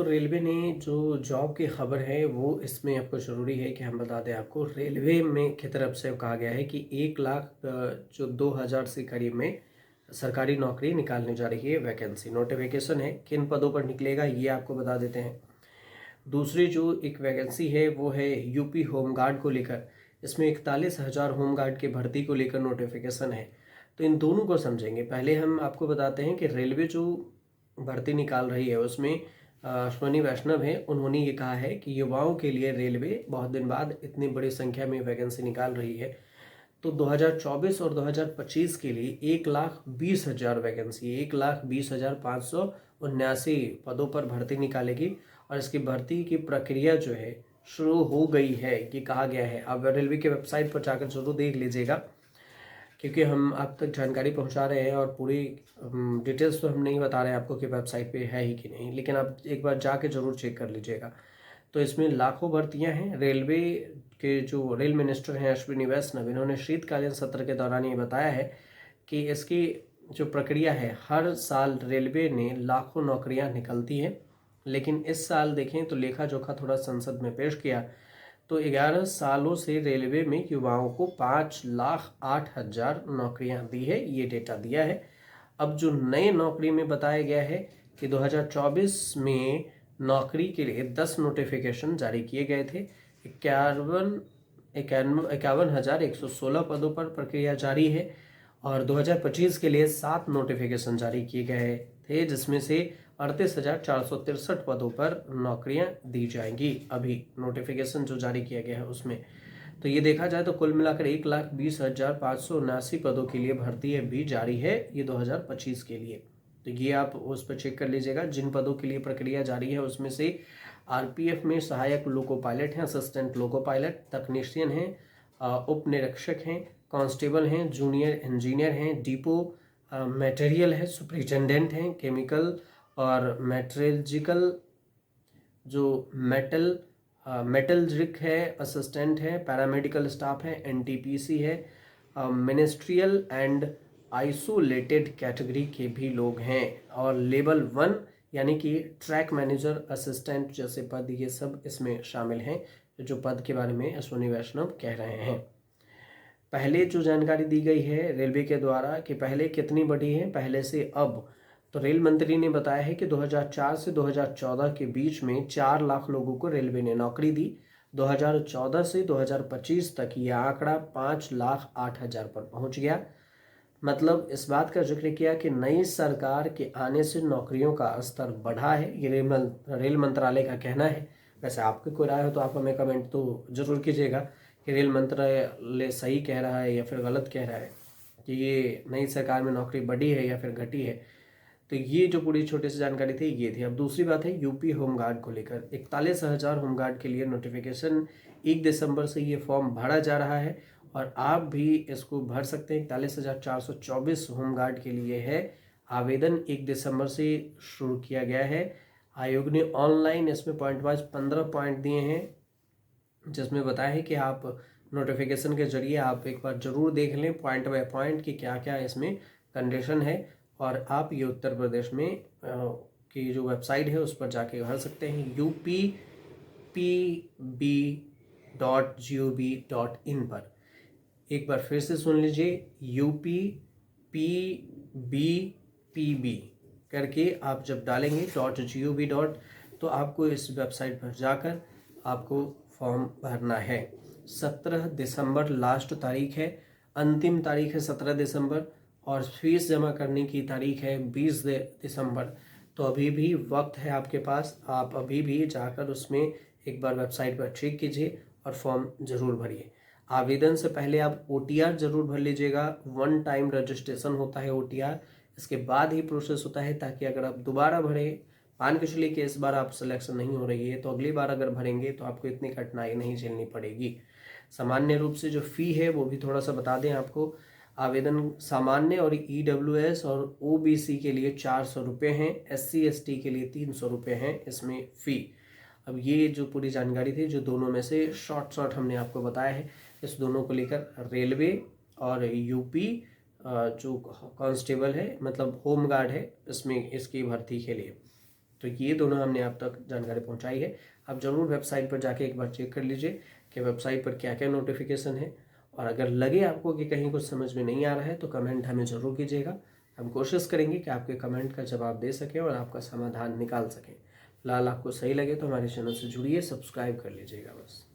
तो रेलवे ने जो जॉब की खबर है वो इसमें आपको ज़रूरी है कि हम बता दें आपको रेलवे में की तरफ से कहा गया है कि 1 लाख जो 2000 से करीब में सरकारी नौकरी निकालने जा रही है। वैकेंसी नोटिफिकेशन है, किन पदों पर निकलेगा ये आपको बता देते हैं। दूसरी जो एक वैकेंसी है वो है यूपी होमगार्ड को लेकर। इसमें 41,000 होमगार्ड की भर्ती को लेकर नोटिफिकेशन है। तो इन दोनों को समझेंगे। पहले हम आपको बताते हैं कि रेलवे जो भर्ती निकाल रही है उसमें अश्वनी वैष्णव है, उन्होंने ये कहा है कि युवाओं के लिए रेलवे बहुत दिन बाद इतनी बड़ी संख्या में वैकेंसी निकाल रही है। तो 2024 और 2025 के लिए 1,20,000 वैकेंसी, 1,20,579 पदों पर भर्ती निकालेगी। और इसकी भर्ती की प्रक्रिया जो है शुरू हो गई है, ये कहा गया है। आप रेलवे की वेबसाइट पर जाकर जरूर देख लीजिएगा, क्योंकि हम आप तक जानकारी पहुंचा रहे हैं और पूरी डिटेल्स तो हम नहीं बता रहे हैं आपको कि वेबसाइट पे है ही कि नहीं, लेकिन आप एक बार जाके ज़रूर चेक कर लीजिएगा। तो इसमें लाखों भर्तियां हैं। रेलवे के जो रेल मिनिस्टर हैं अश्विनी वैष्णव, इन्होंने शीतकालीन सत्र के दौरान ये बताया है कि इसकी जो प्रक्रिया है, हर साल रेलवे ने लाखों नौकरियाँ निकलती हैं, लेकिन इस साल देखें तो लेखा जोखा थोड़ा संसद में पेश किया तो 11 सालों से रेलवे में युवाओं को 5,08,000 नौकरियां दी है, ये डेटा दिया है। अब जो नए नौकरी में बताया गया है कि 2024 में नौकरी के लिए 10 नोटिफिकेशन जारी किए गए थे। 51,116 पदों पर प्रक्रिया जारी है और 2025 के लिए 7 नोटिफिकेशन जारी किए गए थे, जिसमें से 38,463 पदों पर नौकरियां दी जाएंगी। अभी नोटिफिकेशन जो जारी किया गया है उसमें तो ये देखा जाए तो कुल मिलाकर 1,20,579 पदों के लिए भर्ती भी जारी है, ये 2025 के लिए। तो ये आप उस पर चेक कर लीजिएगा। जिन पदों के लिए प्रक्रिया जारी है उसमें से आरपीएफ में सहायक लोको पायलट हैं, असिस्टेंट लोको पायलट, तकनीशियन हैं, उप निरीक्षक हैं, कांस्टेबल हैं, जूनियर इंजीनियर हैं, डिपो मटेरियल है, सुपरिटेंडेंट हैं, केमिकल और मेट्रोलॉजिकल जो मेटलर्जिक है, असिस्टेंट है, पैरामेडिकल स्टाफ है, एनटीपीसी है, मिनिस्ट्रियल एंड आइसोलेटेड कैटेगरी के भी लोग हैं, और लेवल 1 यानी कि ट्रैक मैनेजर, असिस्टेंट जैसे पद ये सब इसमें शामिल हैं, जो पद के बारे में अश्विनी वैष्णव कह रहे हैं। पहले जो जानकारी दी गई है रेलवे के द्वारा कि पहले कितनी बढ़ी है पहले से अब, तो रेल मंत्री ने बताया है कि 2004 से 2014 के बीच में 4 लाख लोगों को रेलवे ने नौकरी दी। 2014 से 2025 तक यह आंकड़ा 5,08,000 पर पहुंच गया। मतलब इस बात का जिक्र किया कि नई सरकार के आने से नौकरियों का स्तर बढ़ा है, ये रेल मंत्रालय का कहना है। वैसे आपकी कोई राय हो तो आप हमें कमेंट तो जरूर कीजिएगा कि रेल मंत्रालय सही कह रहा है या फिर गलत कह रहा है, कि ये नई सरकार में नौकरी बढ़ी है या फिर घटी है। तो ये जो पूरी छोटी सी जानकारी थी ये थी। अब दूसरी बात है यूपी होमगार्ड को लेकर। 41,000 होमगार्ड के लिए नोटिफिकेशन 1 दिसंबर से ये फॉर्म भरा जा रहा है और आप भी इसको भर सकते हैं। 41,424 होमगार्ड के लिए है आवेदन। 1 दिसंबर से शुरू किया गया है। आयोग ने ऑनलाइन इसमें पॉइंट वाइज 15 पॉइंट दिए हैं, जिसमें बताया है कि आप नोटिफिकेशन के जरिए आप एक बार जरूर देख लें पॉइंट बाय पॉइंट कि क्या क्या इसमें कंडीशन है, और आप ये उत्तर प्रदेश में की जो वेबसाइट है उस पर जाके भर सकते हैं, uppb.gov.in पर। एक बार फिर से सुन लीजिए, uppbpb करके आप जब डालेंगे .gov. तो आपको इस वेबसाइट पर जाकर आपको फॉर्म भरना है। 17 दिसंबर लास्ट तारीख है, अंतिम तारीख है 17 दिसंबर, और फीस जमा करने की तारीख है 20 दिसंबर। तो अभी भी वक्त है आपके पास, आप अभी भी जाकर उसमें एक बार वेबसाइट पर चेक कीजिए और फॉर्म ज़रूर भरिए। आवेदन से पहले आप OTR ज़रूर भर लीजिएगा। 1 टाइम रजिस्ट्रेशन होता है OTR, इसके बाद ही प्रोसेस होता है, ताकि अगर आप दोबारा भरें, मान के चलिए कि इस बार आप सिलेक्शन नहीं हो रही है तो अगली बार अगर भरेंगे तो आपको इतनी कठिनाई नहीं झेलनी पड़ेगी। सामान्य रूप से जो फ़ी है वो भी थोड़ा सा बता दें आपको। आवेदन सामान्य और EWS और OBC के लिए 400 रुपये हैं, SC ST के लिए 300 रुपये हैं इसमें फ़ी। अब ये जो पूरी जानकारी थी जो दोनों में से शॉर्ट हमने आपको बताया है, इस दोनों को लेकर रेलवे और यूपी जो कांस्टेबल है मतलब होमगार्ड है इसमें इसकी भर्ती के लिए। तो ये दोनों हमने आप तक जानकारी पहुंचाई है। आप ज़रूर वेबसाइट पर जाके एक बार चेक कर लीजिए कि वेबसाइट पर क्या क्या नोटिफिकेशन है, और अगर लगे आपको कि कहीं कुछ समझ में नहीं आ रहा है तो कमेंट हमें ज़रूर कीजिएगा। हम कोशिश करेंगे कि आपके कमेंट का जवाब दे सकें और आपका समाधान निकाल सकें। फिलहाल आपको सही लगे तो हमारे चैनल से जुड़िए, सब्सक्राइब कर लीजिएगा बस।